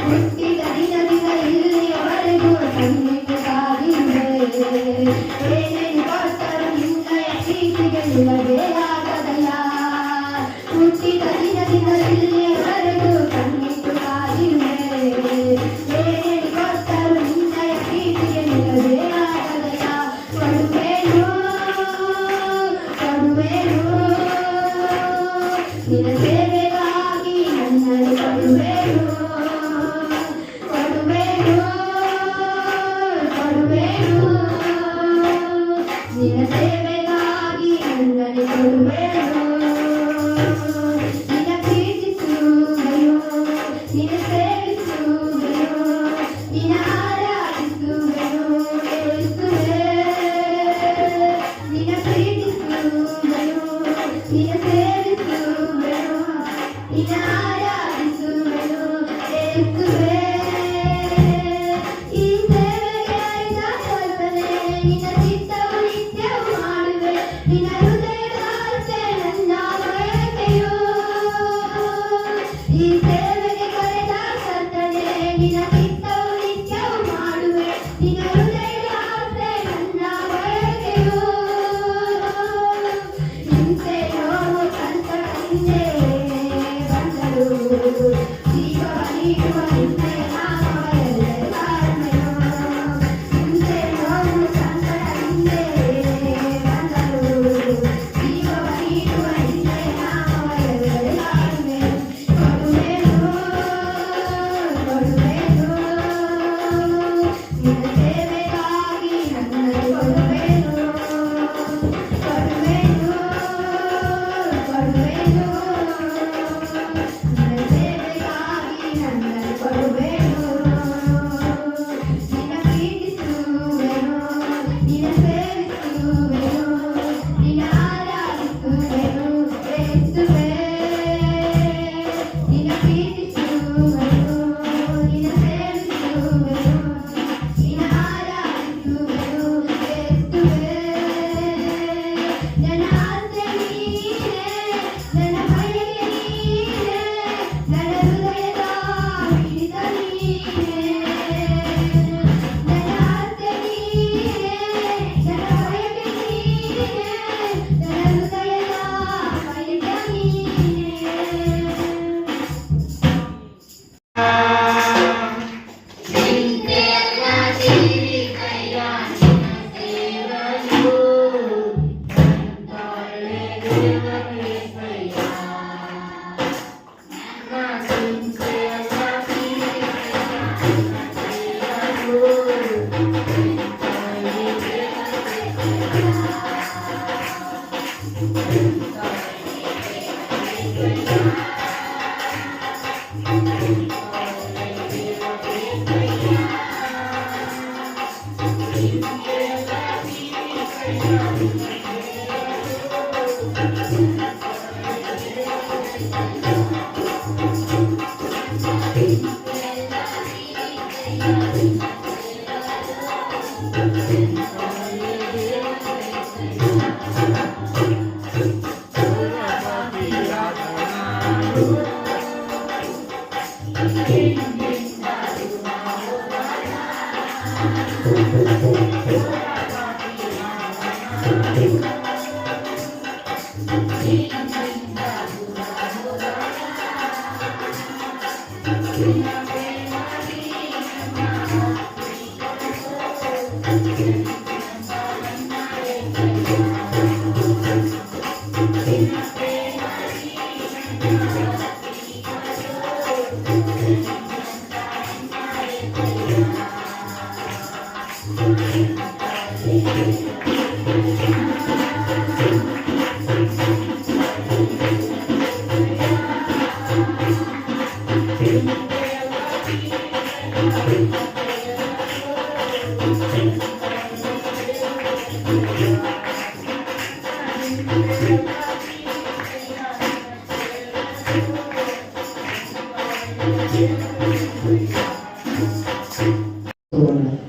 ಹುಟ್ಟಿದ ದಿನದಿಂದ ಇಲ್ಲಿಯವರೆಗೂ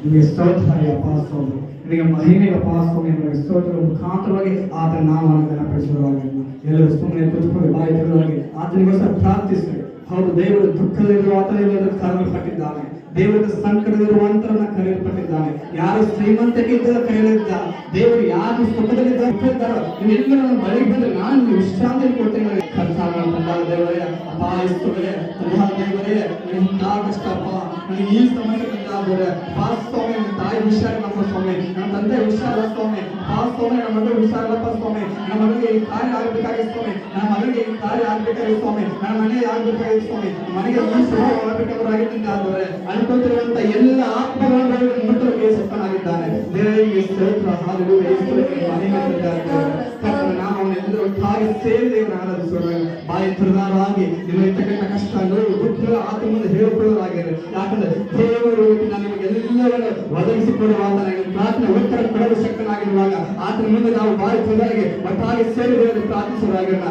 ನಿಮಗೆ ಸ್ತೋತ್ರಯ ಪಾಸ್ವಾಮಿ, ನಿಮಗೆ ಮಹಿಮೆಯ ಪಾಸ್ವಾಮಿ, ನಿಮಗೆ ಸ್ತೋತ್ರದ ಮುಖಾಂತರವಾಗಿ ಆತನ ನಾಮವನ್ನು ಘನಪಡಿಸುವುದಾಗಿ ಎಲ್ಲರೂ ಸುಮ್ಮನೆ ಕೂತ್ಕೊಂಡು ಬಾಯಿ ತೆಗೆದುವಾಗಿ ಆತನಿಗೋಸ್ಕರ ಪ್ರಾರ್ಥಿಸಿರಿ. ಹೌದು, ದೇವರು ದುಃಖದಲ್ಲಿರುವ ಆತನಿಗೆ ಕರೆಯಲ್ಪಟ್ಟಿದ್ದಾನೆ, ದೇವರ ಸಂಕಟದಲ್ಲಿರುವಂತರನ್ನ ಕರೆಯಲ್ಪಟ್ಟಿದ್ದಾನೆ. ಯಾರು ಶ್ರೀಮಂತಿಕೆ ಇದ್ದ ಕರೆಯಲಿದ್ದ ದೇವರು, ಯಾರು ಸುಖದಲ್ಲಿದ್ದಾರೋ ನೀವೆಲ್ಲರೂ ಬಳಿ ಬಂದ್ರೆ ನಾನು ವಿಶ್ರಾಂತಿ ಕೊಡ್ತೇನೆ. ಖರ್ಚಾಗುವಂತಹ ದೇವರೇ, ಅಪಾಯಿಸ್ತವರೇ, ದೇವರೇ, ಎಂತ ಕಷ್ಟಪ್ಪ ನನಗೆ ಈ ಸಮಯದಿಂದ ತಂದಾದರೆ ಸ್ವಾಮಿ ನನ್ನ ತಾಯಿ ಹುಷಾರಿಲ್ಲಪ್ಪ ಸ್ವಾಮಿ, ನನ್ನ ತಂದೆ ಹುಷಾರಿಲ್ಲ ಸ್ವಾಮಿ, ಸ್ವಾಮಿ ನಮ್ಮ ಮಗಳು ಹುಷಾರಿಲ್ಲಪ್ಪ ಸ್ವಾಮಿ, ನನ್ನ ಮನೆಗೆ ಈ ಕಾರ್ಯ ಆಗ್ಬೇಕಾಗಿ ಸ್ವಾಮಿ, ನನ್ನ ಮನೆಗೆ ಈ ಕಾರ್ಯ ಆಗ್ಬೇಕಾಗಿ ಸ್ವಾಮಿ, ನನ್ನ ಮನೆ ಆಗ್ಬೇಕಾಗಿ ಸ್ವಾಮಿ, ಮನೆಗೆ ಈ ಶುಭ ಮಾಡಬೇಕಾಗಿದ್ದಾರೆ ಅನ್ಕೊತಿರುವಂತ ಎಲ್ಲ ಆತ್ಮಗಳನ್ನು ಮುಟ್ಟಲಿಗೆ ಶಕ್ತನಾಗಿದ್ದಾನೆ. ದೇವರಿಗೆ ಸ್ತೋತ್ರ, ಹಾಲೆಲೂಯಾ. ನಾವೆಲ್ಲರೂ ಒಟ್ಟಾಗಿ ಸೇರಿ ದೇವರ ಆರಾಧಿಸೋಣ. ಬಾಯಿ ತುಳಿದಾರಾಗಿ ನಿಮ್ಮ ಇರ್ತಕ್ಕಂಥ ಕಷ್ಟ ನೋವು ದುಃಖಗಳ ಆತ ಮುಂದೆ ಹೇಳಿಕೊಳ್ಳಲಾಗಿದೆ. ಯಾಕಂದ್ರೆ ದೇವರು ನಾನು ನಿಮಗೆಲ್ಲವನ್ನು ಒದಗಿಸಿಕೊಡುವಾಗ ಪ್ರಾರ್ಥನೆ ಉತ್ತರ ಕೊಡಲು ಶಕ್ತನಾಗಿರುವಾಗ ಆತನ ಮುಂದೆ ನಾವು ಬಾಯಿ ತುಳಿದಾಗೆ ಒಟ್ಟಾಗಿ ಸೇರಿ ದೇವರು ಪ್ರಾರ್ಥಿಸುವಾಗಿರೋಣ.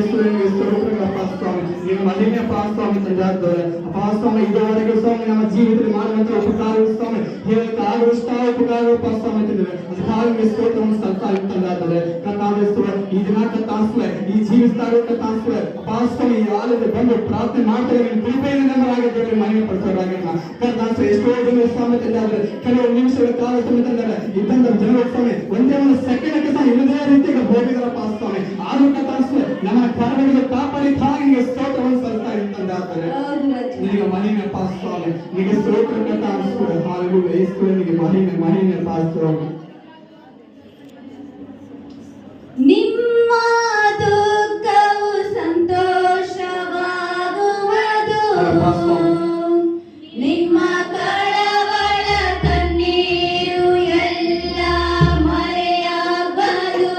ಸ್ತೋತ್ರಗಳಪ್ಪ ಸ್ವಾಮಿ, ನಿಮ್ಮ ಮಹಿಮೆಯಪ್ಪ ಸ್ವಾಮಿ ತಂದಾದವರೆ ಅಪ್ಪ ಸ್ವಾಮಿ, ಇದುವರೆಗೂ ಸ್ವಾಮಿ ನಮ್ಮ ಜೀವಿತದಲ್ಲಿ ಮಾಡುವಂತ ಉಪಕಾರ ಸ್ವಾಮಿ ಹೇಳಕ್ಕೆ ಆಗುವಷ್ಟ ಉಪಕಾರಪ್ಪ ಸ್ವಾಮಿ ತಂದಿವೆ. ಅದಕ್ಕಾಗಿ ಸ್ತೋತ್ರವನ್ನು ಸಲ್ತಾ ತಂದಾದರೆ ಕಥಾವಿಸ್ತವೆ ಈ ದಿನ ಕಥಾಸ್ತವೆ ಈ ಜೀವಿಸ್ತಾ ಕಥಾಸ್ತವೆ ಅಪ್ಪ ಸ್ವಾಮಿ ಈ ಆಲಯದ ಬಂದು ಪ್ರಾರ್ಥನೆ ಮಾಡ್ತೇವೆ. ಕೃಪೆಯಿಂದ ನೆಮ್ಮರಾಗಿದ್ದೇವೆ, ಮಹಿಮೆ ಪಡಿಸೋರಾಗಿಲ್ಲ ಕಥಾಸ್ತವೆ. ಎಷ್ಟೋ ಜನ ಸ್ವಾಮಿ ತಂದಾದ್ರೆ ಕೆಲವು ನಿಮಿಷಗಳ ಕಾಲ ಸ್ವಾಮಿ ತಂದಾರೆ ಇದ್ದಂತ ಜನರ ಸ್ವಾಮಿ ಒಂದೇ ಒಂದು ಸೆಕೆಂಡ್ ಸಹ ಇಲ್ಲದೇ ರೀತಿಗೆ ಹೋಗಿದಾರಪ್ಪ ಸ್ವಾಮಿ. ಆದ್ರೂ ಕಥಾಸ್ತವೆ ನಮ್ಮ ಕರ್ಮಗಳಿಗೆ ಕಾಪಾಡಿ ನಿಮಗೆ ಸ್ತೋತ್ರವನ್ನು ಸಲ್ತಾ ತಂದಾದರೆ ನಿನಗೆ ಮಹಿಮೆ ಪಾಸ್ವಾಮಿ, ನಿನಗೆ ಸ್ತೋತ್ರ ಕಥಾಸ್ತವೆ. ಹಾಲೆಲೂಯಾ. ಯೇಸುವೇ ನಿನಗೆ ಮಹಿಮೆ ಮಹಿಮೆ ಪಾಸ್ವಾಮಿ. ನಿಮ್ಮ ದುಃಖವು ಸಂತೋಷವಾಗುವುದು, ನಿಮ್ಮ ಕಳವಳ ಕಣ್ಣೀರು ಎಲ್ಲ ಮರೆಯಾಗದು.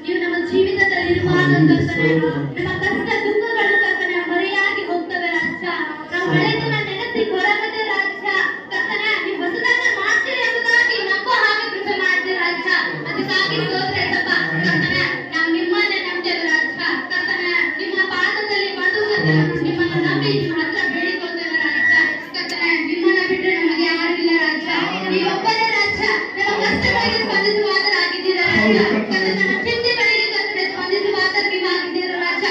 ನೀವು ನಮ್ಮ ಜೀವಿತದಲ್ಲಿರುವಾಗ ನಮ್ಮ ಕಷ್ಟ ದುಃಖಗಳು ಕರ್ತನೆ ಮರೆಯಾಗಿ ಹೋಗ್ತವೆ ರಾಜ. ನಾವು ಹಳೆದನ್ನ ನೆನೆಸಿ ಕೊರಗದೆ ರಾಜ. ಕರ್ತನೆ ನೀವು ಹೊಸದಾದ ಮಾಡ್ತೀರಿ ಎಂಬುದಾಗಿ ನಂಬೋ ಹಾಗೆ ಕೃಪೆ ಮಾಡ್ತೀರಿ ರಾಜ. ಅದಕ್ಕಾಗಿ ಸ್ತೋತ್ರ ಯೇಸಪ್ಪ. ಕರ್ತನೆ ನಾವು ನಿಮ್ಮನ್ನೇ ನಂಬ್ತೇವೆ ರಾಜ. ಕರ್ತನೆ ನಿಮ್ಮ ಪಾದದಲ್ಲಿ ಬಂದು ನಿಮ್ಮನ್ನು ನಂಬಿ ನಿಮ್ಮ ಹತ್ರ ಬೇಡಿಕೊಳ್ತೇವೆ ರಾಜ. ಕರ್ತನೆ ನಿಮ್ಮನ್ನ ಬಿಟ್ಟರೆ ನಮಗೆ ಯಾರಿಲ್ಲ ರಾಜ. ನೀವೊಬ್ಬರೇ ರಾಜ. ನಮ್ಮ ಕಷ್ಟಗಳಿಗೆ ಸ್ಪಂದಿಸುವಾದರಾಗಿದ್ದೀರಾ ರಾಜ. ಕರ್ತನೆ ನಮ್ಮ ಚಿಂತೆಗಳಿಗೆ ಕರ್ತನೆ ಸ್ಪಂದಿಸುವಾದ ನೀವಾಗಿದ್ದೀರಾ ರಾಜ.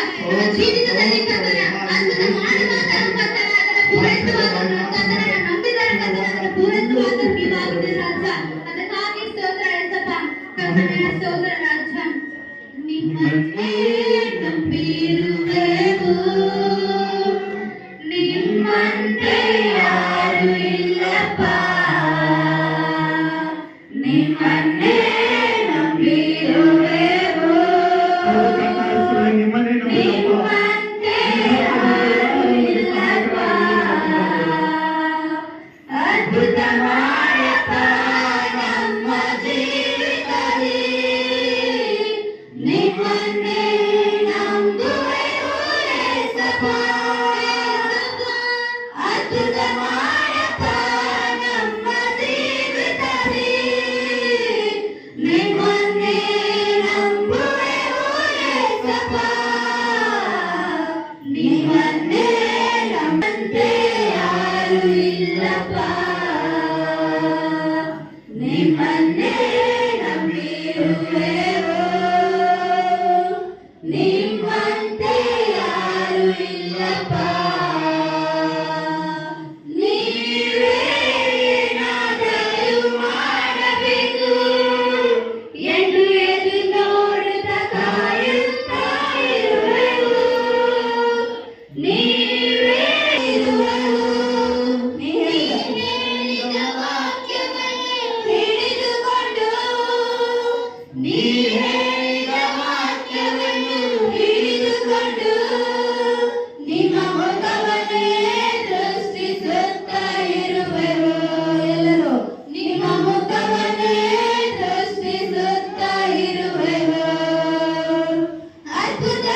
ನಿಮ್ಮಂತೆ ಯಾರು ಇಲ್ಲಪ್ಪ. ನೀವೇ ಏನಾದರೂ ಮಾಡಬೇಕು ಎಂದು ಎದು ನೋಡುತ್ತಾ ಕಾಯುತ್ತಾ ಇರುವೆವು. ನೀವೇ ಇರುವೆವು. ನೀವೇಳಿದ ವಾಕ್ಯವನ್ನು ಹಿಡಿದುಕೊಂಡು ನಿಮ್ಮ ಮುಖವನ್ನೇ ದೃಷ್ಟಿಸುತ್ತಾ ಇರುವೆವು. ಎಲ್ಲರೂ ನಿಮ್ಮ ಮುಖವನ್ನೇ ದೃಷ್ಟಿಸುತ್ತಾ ಇರುವೆವು. ಅದ್ಭುತ